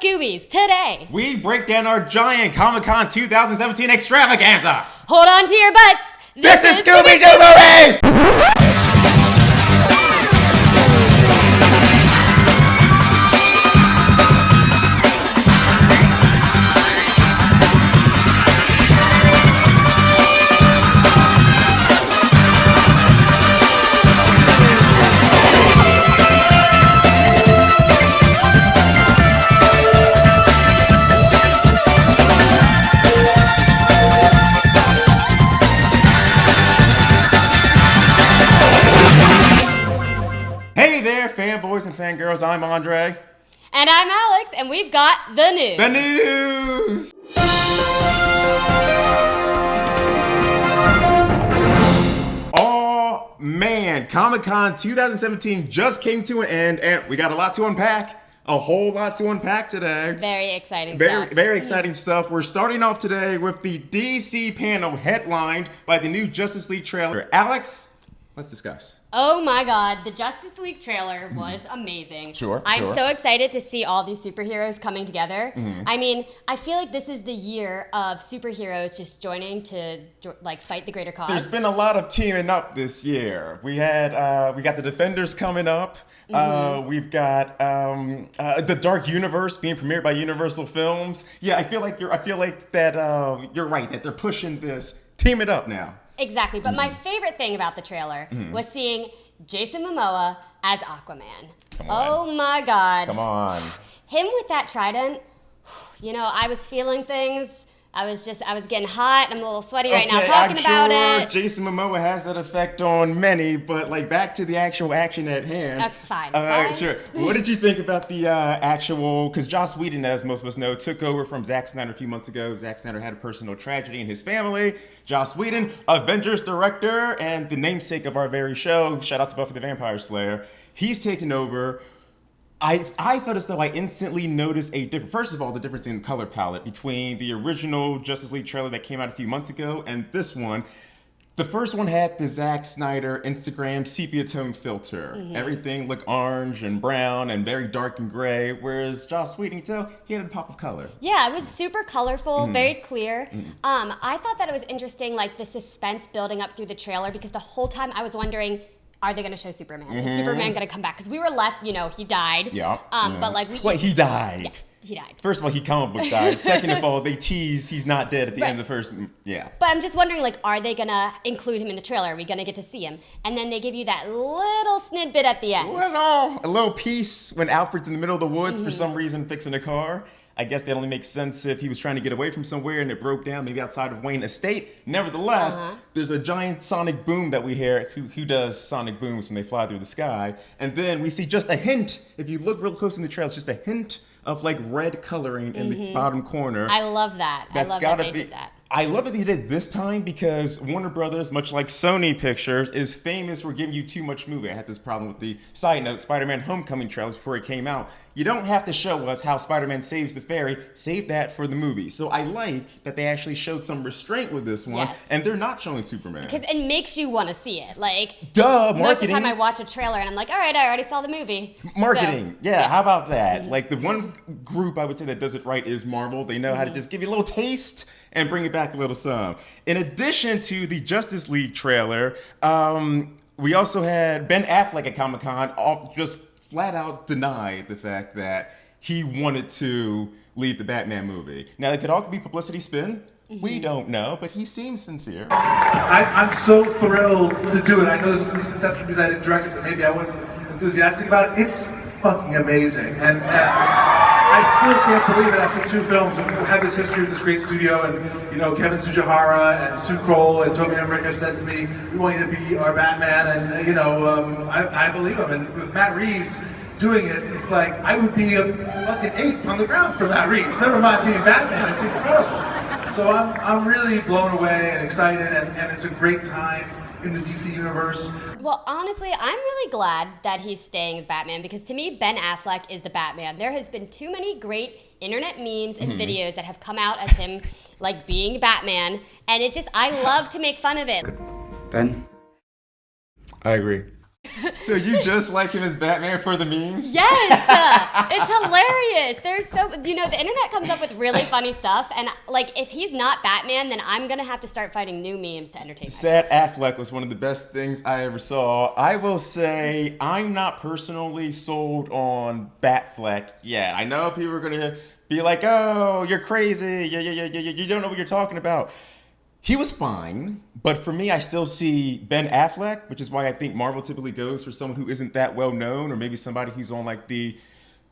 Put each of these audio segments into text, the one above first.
Scoobies today. We break down our giant ComicCon 2017 extravaganza. Hold on to your butts. This is Scooby-Doo Movies! Fanboys and fangirls, I'm Andre. And I'm Alex, and we've got the news. The news! Oh man, Comic-Con 2017 just came to an end, and we got a lot to unpack. A whole lot to unpack today. Very exciting stuff. Very exciting stuff. We're starting off today with the DC panel headlined by the new Justice League trailer. Alex, let's discuss. Oh my god, the Justice League trailer was amazing. Sure. I'm so excited to see all these superheroes coming together. I mean, I feel like this is the year of superheroes just joining to like fight the greater cause. There's been a lot of teaming up this year. We got the Defenders coming up. We've got the Dark Universe being premiered by Universal Films. Yeah, I feel like you're right that they're pushing this. Team it up now. Exactly, but my favorite thing about the trailer was seeing Jason Momoa as Aquaman. Oh my god. Come on. Him with that trident, you know, I was feeling things. I was getting hot. I'm a little sweaty right now talking about it. Jason Momoa has that effect on many, but like back to the actual action at hand. Fine. Sure. What did you think about the actual, because Joss Whedon, as most of us know, took over from Zack Snyder a few months ago. Zack Snyder had a personal tragedy in his family. Joss Whedon, Avengers director and the namesake of our very show, shout out to Buffy the Vampire Slayer, he's taken over. I felt as though I instantly noticed first of all, the difference in color palette between the original Justice League trailer that came out a few months ago and this one. The first one had the Zack Snyder Instagram sepia tone filter. Everything looked orange and brown and very dark and gray, whereas Joss Whedon, he had a pop of color. Yeah, it was super colorful, very clear. I thought that it was interesting, like the suspense building up through the trailer, because the whole time I was wondering, are they going to show Superman? Is Superman going to come back? Because we were left, he died. Yeah. But like he died. Yeah, he died. First of all, he comic book died. Second of all, they tease he's not dead at the end of the first. Yeah. But I'm just wondering, like, are they going to include him in the trailer? Are we going to get to see him? And then they give you that little snippet at the end. A little piece when Alfred's in the middle of the woods for some reason fixing a car. I guess that only makes sense if he was trying to get away from somewhere and it broke down, maybe outside of Wayne Estate. Nevertheless, there's a giant sonic boom that we hear. Who does sonic booms when they fly through the sky? And then we see just a hint. If you look real close in the trailer, it's just a hint of like red coloring in the bottom corner. I love that. I love that they did that. I love that they did it this time because Warner Brothers, much like Sony Pictures, is famous for giving you too much movie. I had this problem with the side note Spider-Man Homecoming trailers before it came out. You don't have to show us how Spider-Man saves the fairy. Save that for the movie. So I like that they actually showed some restraint with this one, and they're not showing Superman. Because it makes you want to see it. Like, marketing. Most of the time I watch a trailer and I'm like, all right, I already saw the movie. Marketing. So, yeah, how about that? Like the one group I would say that does it right is Marvel. They know how to just give you a little taste and bring it back a little some. In addition to the Justice League trailer, we also had Ben Affleck at Comic-Con just flat out denied the fact that he wanted to leave the Batman movie. Now, it could all be publicity spin. We don't know, but he seems sincere. I'm so thrilled to do it. I know there's a misconception because I didn't direct it, that maybe I wasn't enthusiastic about it. It's fucking amazing. And I still can't believe that after 2 films, we have this history with this great studio, and Kevin Tsujihara and Sue Kroll and Toby Emmerich have said to me, we want you to be our Batman, and I believe him. And with Matt Reeves doing it, it's like I would be a fucking ape on the ground for Matt Reeves. Never mind being Batman. It's incredible. So I'm really blown away and excited, and it's a great time in the DC universe. Well, honestly, I'm really glad that he's staying as Batman, because to me, Ben Affleck is the Batman. There has been too many great internet memes and videos that have come out as him like being Batman, and I love to make fun of it. Ben? I agree. So you just like him as Batman for the memes? Yes, it's hilarious. There's the internet comes up with really funny stuff, and like if he's not Batman, then I'm gonna have to start finding new memes to entertain myself. Sad Affleck was one of the best things I ever saw. I will say I'm not personally sold on Batfleck yet. I know people are gonna be like, "Oh, you're crazy. Yeah, you don't know what you're talking about." He was fine, but for me, I still see Ben Affleck, which is why I think Marvel typically goes for someone who isn't that well known, or maybe somebody who's on like the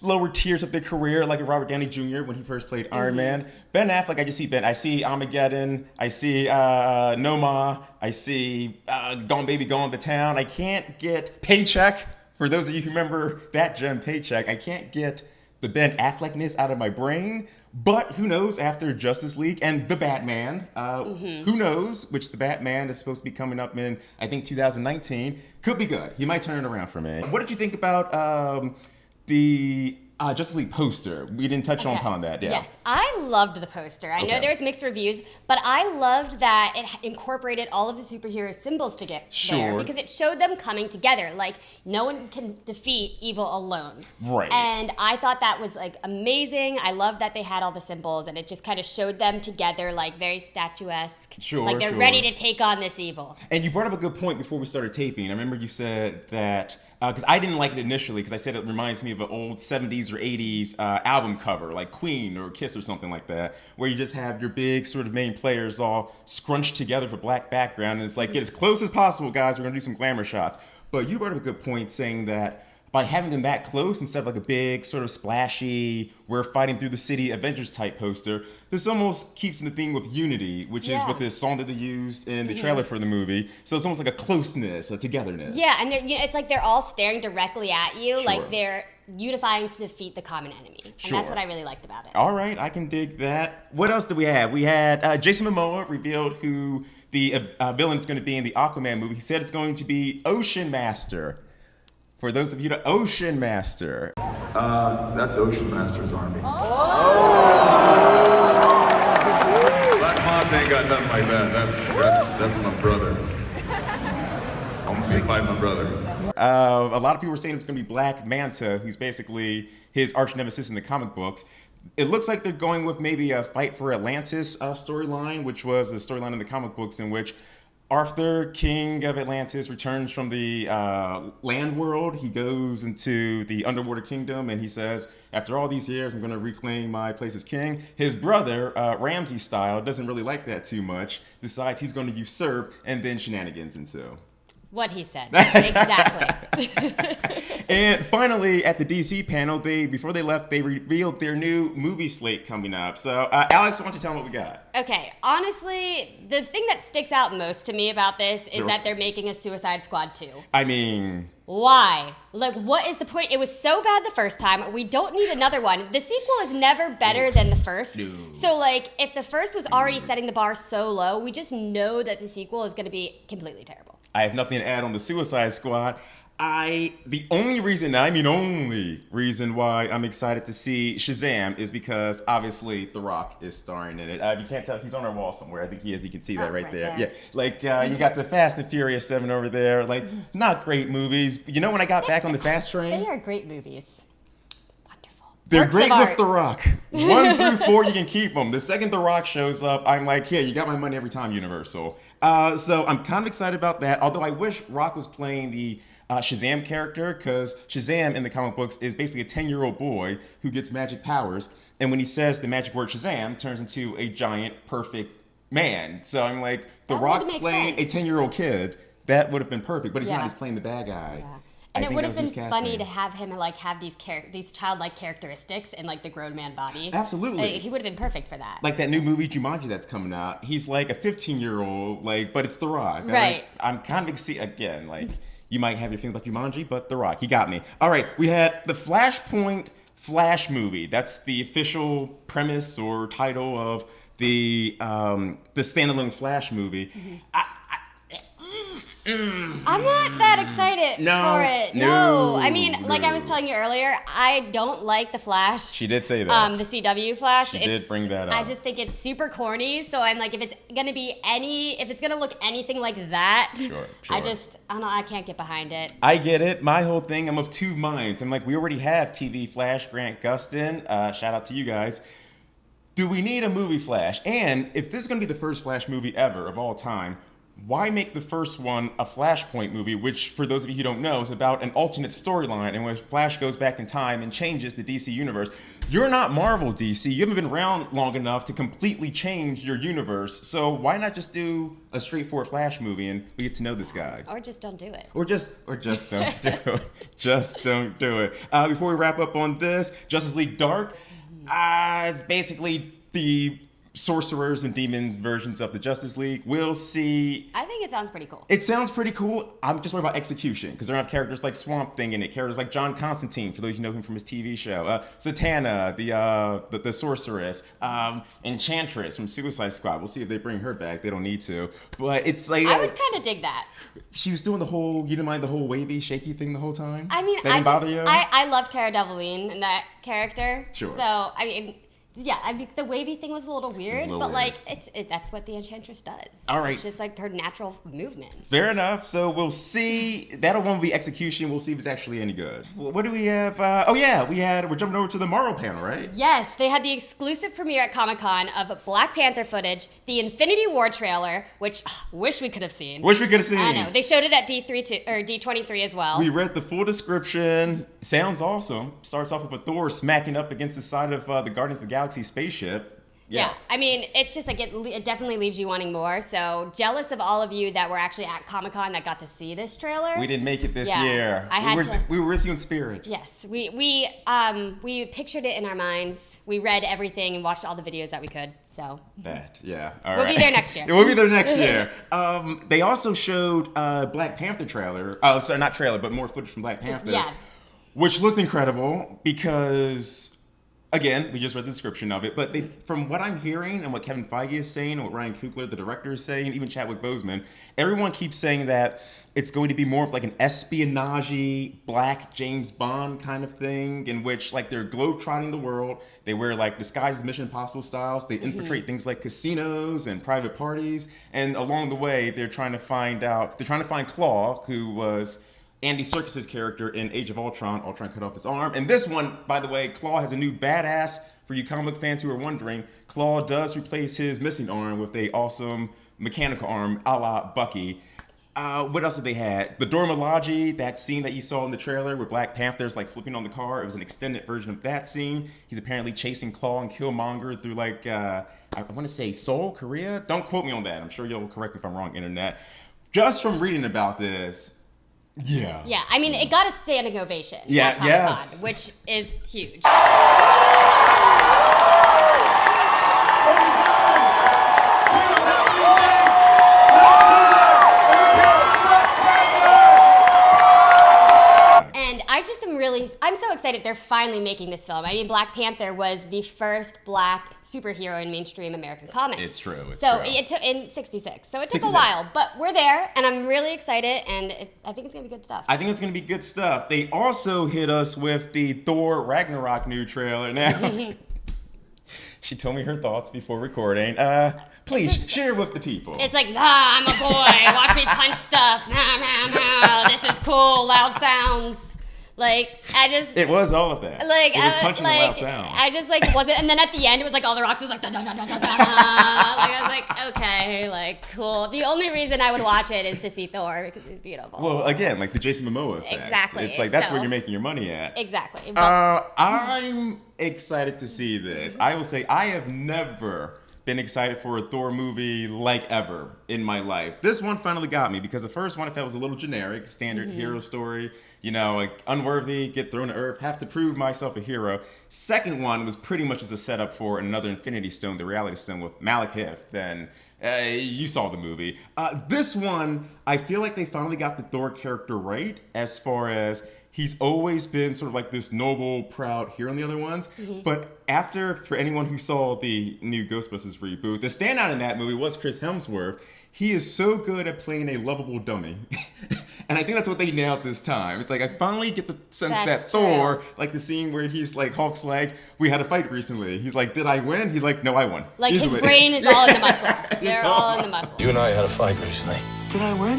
lower tiers of their career, like Robert Downey Jr. when he first played Iron Man. Ben Affleck, I just see Ben. I see Armageddon. I see Noma. I see Gone Baby Gone to Town. I can't get Paycheck. For those of you who remember that gem, Paycheck, I can't get the Ben Affleckness out of my brain. But who knows, after Justice League and The Batman, who knows, which The Batman is supposed to be coming up in, I think, 2019, could be good. He might turn it around for me. What did you think about the Justice League poster? We didn't touch upon that. Yeah. Yes, I loved the poster. I know there's mixed reviews, but I loved that it incorporated all of the superhero symbols to get there because it showed them coming together. Like no one can defeat evil alone. Right. And I thought that was like amazing. I loved that they had all the symbols and it just kind of showed them together, like very statuesque. Like they're ready to take on this evil. And you brought up a good point before we started taping. I remember you said that. Because I didn't like it initially, because I said it reminds me of an old 70s or 80s album cover, like Queen or Kiss or something like that, where you just have your big sort of main players all scrunched together for black background, and it's like, get as close as possible, guys, we're going to do some glamour shots. But you brought up a good point saying that by having them that close instead of like a big sort of splashy, we're fighting through the city Avengers type poster, this almost keeps in the theme of unity, which is what this song that they used in the trailer for the movie. So it's almost like a closeness, a togetherness. Yeah, and it's like they're all staring directly at you, like they're unifying to defeat the common enemy. And that's what I really liked about it. All right, I can dig that. What else did we have? We had Jason Momoa revealed who the villain is going to be in the Aquaman movie. He said it's going to be Ocean Master. For those of you, the Ocean Master. That's Ocean Master's army. Black Moth ain't got nothing like that. That's my brother. I'm gonna be fighting my brother. A lot of people were saying it's gonna be Black Manta, who's basically his arch nemesis in the comic books. It looks like they're going with maybe a Fight for Atlantis storyline, which was a storyline in the comic books in which Arthur, king of Atlantis, returns from the land world. He goes into the underwater kingdom and he says, after all these years, I'm going to reclaim my place as king. His brother, Ramsay style, doesn't really like that too much, decides he's going to usurp, and then shenanigans ensue. What he said. Exactly. And finally, at the DC panel, before they left, they revealed their new movie slate coming up. So, Alex, why don't you tell them what we got? Okay, honestly, the thing that sticks out most to me about this is that they're making a Suicide Squad 2. I mean... Why? Like, what is the point? It was so bad the first time. We don't need another one. The sequel is never better than the first. No. So, like, if the first was already setting the bar so low, we just know that the sequel is going to be completely terrible. I have nothing to add on the Suicide Squad. The only reason why I'm excited to see Shazam is because obviously The Rock is starring in it. You can't tell, he's on our wall somewhere. I think he is. You can see that right there. Yeah, like you got the Fast and Furious 7 over there. Like, not great movies. You know when I got back on the fast train? They are great movies. Wonderful. They're great with The Rock. 1 through 4, you can keep them. The second The Rock shows up, I'm like, here, you got my money every time, Universal. So I'm kind of excited about that. Although I wish Rock was playing the Shazam character, because Shazam in the comic books is basically a 10-year-old boy who gets magic powers, and when he says the magic word Shazam, turns into a giant, perfect man. So I'm like, The Rock playing a 10-year-old kid, that would have been perfect, but he's not, he's playing the bad guy. Yeah. And it would have been funny to have him like have these childlike characteristics in like the grown man body. Absolutely. He would have been perfect for that. Like that new movie Jumanji that's coming out. He's like a 15-year-old, like, but it's The Rock. Right. I'm kind of again, like, you might have your feelings about Jumanji, but The Rock, he got me. All right, we had the Flashpoint Flash movie. That's the official premise or title of the standalone Flash movie. Mm-hmm. I'm not that excited for it. No. I mean, like I was telling you earlier, I don't like the Flash. She did say that. The CW Flash. She did bring that up. I just think it's super corny. So I'm like, if it's gonna look anything like that, Sure. I don't know, I can't get behind it. I get it. My whole thing, I'm of two minds. I'm like, we already have TV Flash, Grant Gustin. Shout out to you guys. Do we need a movie Flash? And if this is going to be the first Flash movie ever of all time, why make the first one a Flashpoint movie, which, for those of you who don't know, is about an alternate storyline in which Flash goes back in time and changes the DC universe? You're not Marvel, DC. You haven't been around long enough to completely change your universe. So why not just do a straightforward Flash movie and we get to know this guy? Or just don't do it. Or just don't do it. Just don't do it. Before we wrap up on this, Justice League Dark, it's basically the sorcerers and demons versions of the Justice League. We'll see. I think it sounds pretty cool. It sounds pretty cool. I'm just worried about execution because they're gonna have characters like Swamp Thing in it, characters like John Constantine, for those who know him from his TV show, Zatanna, the sorceress, Enchantress from Suicide Squad. We'll see if they bring her back. They don't need to, but it's like I would kind of dig that. She was doing you didn't mind the whole wavy, shaky thing the whole time? I mean, that didn't bother you? I loved Cara Delevingne in that character. Sure. So I mean. Yeah, I mean, the wavy thing was a little weird, but weird. like, that's what the Enchantress does. All right. It's just like her natural movement. Fair enough. So we'll see. That'll won't be execution. We'll see if it's actually any good. What do we have? We're jumping over to the Marvel panel, right? Yes, they had the exclusive premiere at ComicCon of Black Panther footage, the Infinity War trailer, which wish we could have seen. Wish we could have seen. I know. They showed it at D23 as well. We read the full description. Sounds awesome. Starts off with a Thor smacking up against the side of the Guardians of the Galaxy spaceship. Yeah, I mean, it's just like it definitely leaves you wanting more. So jealous of all of you that were actually at Comic-Con that got to see this trailer. We didn't make it this Yeah, year. We were with you in spirit. Yes, we pictured it in our minds. We read everything and watched all the videos that we could. So Yeah. We'll be there next year. We'll be there next year. They also showed Black Panther trailer. Oh, sorry, not trailer, but more footage from Black Panther. Yeah. Which looked incredible because. Again, we just read the description of it, but from what I'm hearing and what Kevin Feige is saying and what Ryan Coogler, the director, is saying, even Chadwick Boseman, everyone keeps saying that it's going to be more of like an espionage black James Bond kind of thing in which like they're globetrotting the world. They wear like disguised Mission Impossible styles. They infiltrate things like casinos and private parties. And along the way, they're trying to find Claw, who was Andy Serkis's character in Age of Ultron. Ultron cut off his arm. And this one, by the way, Claw has a new badass. For you comic fans who are wondering, Claw does replace his missing arm with a awesome mechanical arm, a la Bucky. What else did they have? The Dora Milaje, that scene that you saw in the trailer where Black Panther's like flipping on the car. It was an extended version of that scene. He's apparently chasing Claw and Killmonger through like, I want to say Seoul, Korea? Don't quote me on that. I'm sure you'll correct me if I'm wrong, internet. Just from reading about this, yeah. Yeah, I mean, it got a standing ovation. Yeah, at Comic-Con, yes. which is huge. And I'm so excited they're finally making this film. I mean, Black Panther was the first black superhero in mainstream American comics. It's true. It took in '66. So it took a while, but we're there, and I'm really excited, and I think it's gonna be good stuff. I think it's gonna be good stuff. They also hit us with the Thor Ragnarok new trailer. Now, she told me her thoughts before recording. Please share with the people. It's like, I'm a boy. Watch me punch stuff. This is cool. Loud sounds. It was all of that. It was punching the loud sounds. I just wasn't, and then at the end it was like all the rocks was like da da da da da da. I was like, okay, cool. The only reason I would watch it is to see Thor because he's beautiful. Well, again, like the Jason Momoa effect. Exactly. It's like that's where you're making your money at. Exactly. I'm excited to see this. I will say I have never been excited for a Thor movie like ever in my life. This one finally got me because the first one I felt was a little generic, standard hero story, like unworthy, get thrown to earth, have to prove myself a hero. Second one was pretty much as a setup for another Infinity Stone, the Reality Stone with Malekith. Then you saw the movie. This one, I feel like they finally got the Thor character right as far as he's always been sort of like this noble, proud hero in the other ones. But for anyone who saw the new Ghostbusters reboot, the standout in that movie was Chris Hemsworth. He is so good at playing a lovable dummy. And I think that's what they nailed this time. It's like, I finally get the sense that Thor, like the scene where he's like, Hulk's like, we had a fight recently. He's like, did I win? He's like, no, I won. Like Easily. his brain is all in the muscles. They're all in the muscles. You and I had a fight recently. Did I win?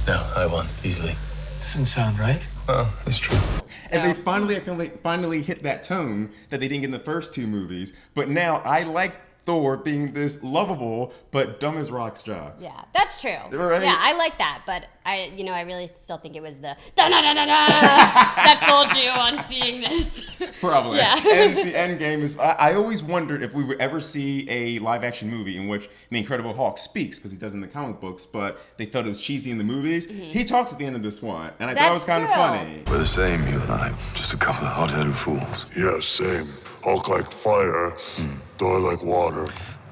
No, I won easily. Doesn't sound right. Well, it's true. And they finally hit that tone that they didn't get in the first two movies. But now I like Thor being this lovable but dumb as rocks jock. Yeah, that's true. Right? Yeah, I like that, but I really still think it was the da da da da da that sold you on seeing this. Probably. Yeah. And the end game is, I always wondered if we would ever see a live action movie in which the Incredible Hulk speaks, because he does in the comic books, but they felt it was cheesy in the movies. He talks at the end of this one, and I thought it was kind of funny. We're the same, you and I. Just a couple of hot-headed fools. Yeah, same. Hulk like fire, Thor like water,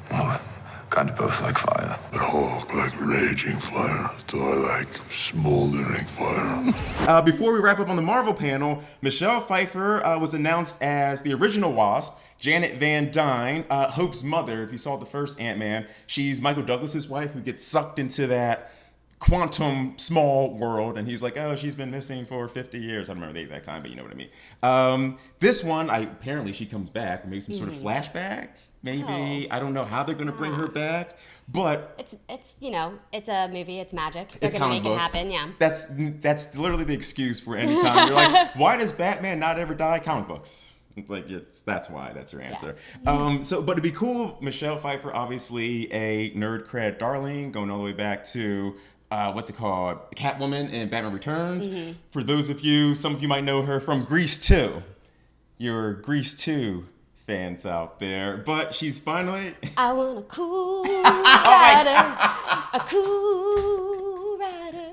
Well, kind of both like fire. but Hulk like raging fire, Thor like smoldering fire. Before we wrap up on the Marvel panel, Michelle Pfeiffer was announced as the original Wasp. Janet Van Dyne, Hope's mother, if you saw the first Ant-Man, she's Michael Douglas's wife who gets sucked into that quantum small world, and he's like, oh, she's been missing for 50 years. I don't remember the exact time, but you know what I mean. This one, apparently she comes back, or maybe some sort of flashback. Maybe I don't know how they're gonna bring her back, but It's it's a movie. It's magic. They're it's gonna comic make books. it happen. Yeah. That's literally the excuse for any time you're like, why does Batman not ever die? Comic books. Like that's why. That's her answer. Yes. But it'd be cool. Michelle Pfeiffer, obviously a nerd cred darling, going all the way back to what's it called, Catwoman in Batman Returns. For those of you, some of you might know her from Grease 2. Your Grease 2 fans out there, but she's finally. I want a cool rider, a cool rider.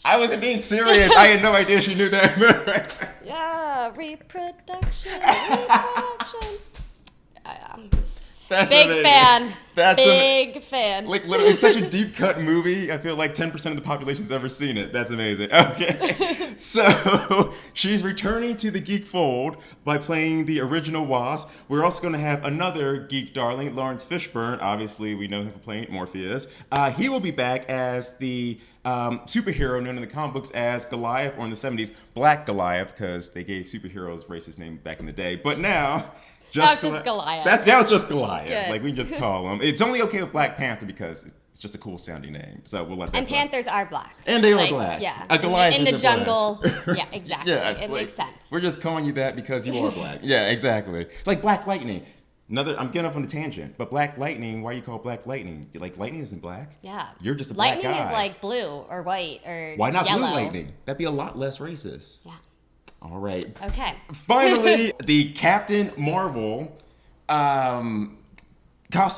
I wasn't being serious. I had no idea she knew that. Yeah, reproduction. That's Big amazing. fan. That's Big fan. Like literally, it's such a deep cut movie. I feel like 10% of the population's ever seen it. That's amazing. Okay, so she's returning to the geek fold by playing the original Wasp. We're also going to have another geek darling, Lawrence Fishburne. Obviously, we know him for playing Morpheus. He will be back as the superhero known in the comic books as Goliath, or in the 70s, Black Goliath, because they gave superheroes racist name back in the day. But now. It's just Goliath. Now it's just Goliath. Good. Like we can just call him. It's only okay with Black Panther because it's just a cool sounding name. So we'll let that. And slide. Panthers are black. And they are Like, black. Yeah. A Goliath in the is a black. jungle. Yeah, exactly. Yeah, it's it like, makes sense. We're just calling you that because you are black. Yeah, exactly. Like Black Lightning. I'm getting up on a tangent, but Black Lightning. Why are you called Black Lightning? Like lightning isn't black. Yeah. You're just a black Lightning guy. is like blue or white or Why not yellow? blue lightning? That'd be a lot less racist. Yeah. All right. Okay. Finally, the Captain Marvel costume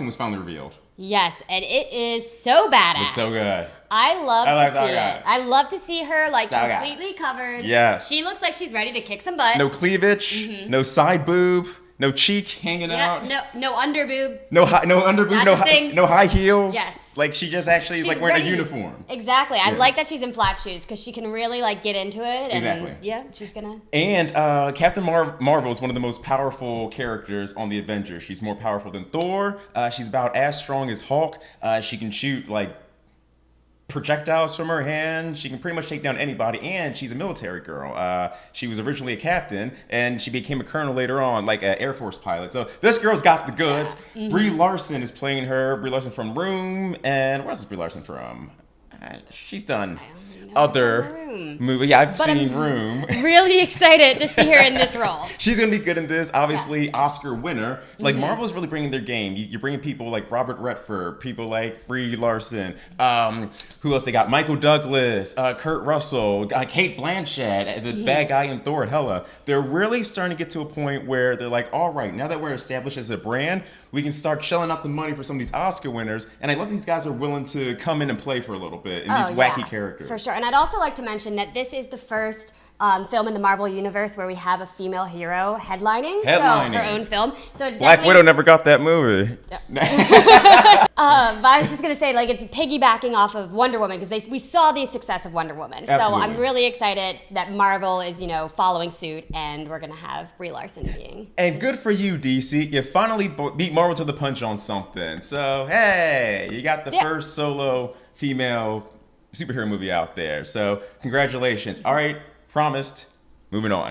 was finally revealed. Yes, and it is so badass. Looks so good. I love like to that see guy. it. I love to see her like That guy. completely covered. Yes. She looks like she's ready to kick some butt. No cleavage, no side boob, no cheek hanging out. Yeah, no underboob. No under boob, That's the thing. no high heels. Yes. Like she just actually is She's like wearing ready. a uniform. Exactly. I Yeah. like that she's in flat shoes because she can really like get into it. And Exactly. yeah, she's gonna. And Captain Marvel is one of the most powerful characters on the Avengers. She's more powerful than Thor. She's about as strong as Hulk. She can shoot like projectiles from her hand. She can pretty much take down anybody, and she's a military girl. She was originally a captain, and she became a colonel later on, like an Air Force pilot. So this girl's got the goods. Yeah. Brie Larson is playing her. Brie Larson from Room, and where else is Brie Larson from? She's done other movies. Yeah, I've seen Room. Really excited to see her in this role. She's gonna be good in this. Obviously, Oscar winner. Like Marvel's really bringing their game. You're bringing people like Robert Redford, people like Brie Larson. Who else they got? Michael Douglas, Kurt Russell, Kate Blanchett, the bad guy in Thor. Hella. They're really starting to get to a point where they're like, all right, now that we're established as a brand, we can start shelling out the money for some of these Oscar winners. And I love these guys are willing to come in and play for a little bit in these wacky characters. For sure. And I'd also like to mention that this is the first film in the Marvel Universe where we have a female hero headlining. So her own film. So it's Black Widow never got that movie. But I was just gonna say, like, it's piggybacking off of Wonder Woman because we saw the success of Wonder Woman. Absolutely. So I'm really excited that Marvel is, following suit, and we're gonna have Brie Larson being. And good for you, DC. You finally beat Marvel to the punch on something. So hey, you got the first solo female superhero movie out there. So congratulations. All right, promised. Moving on.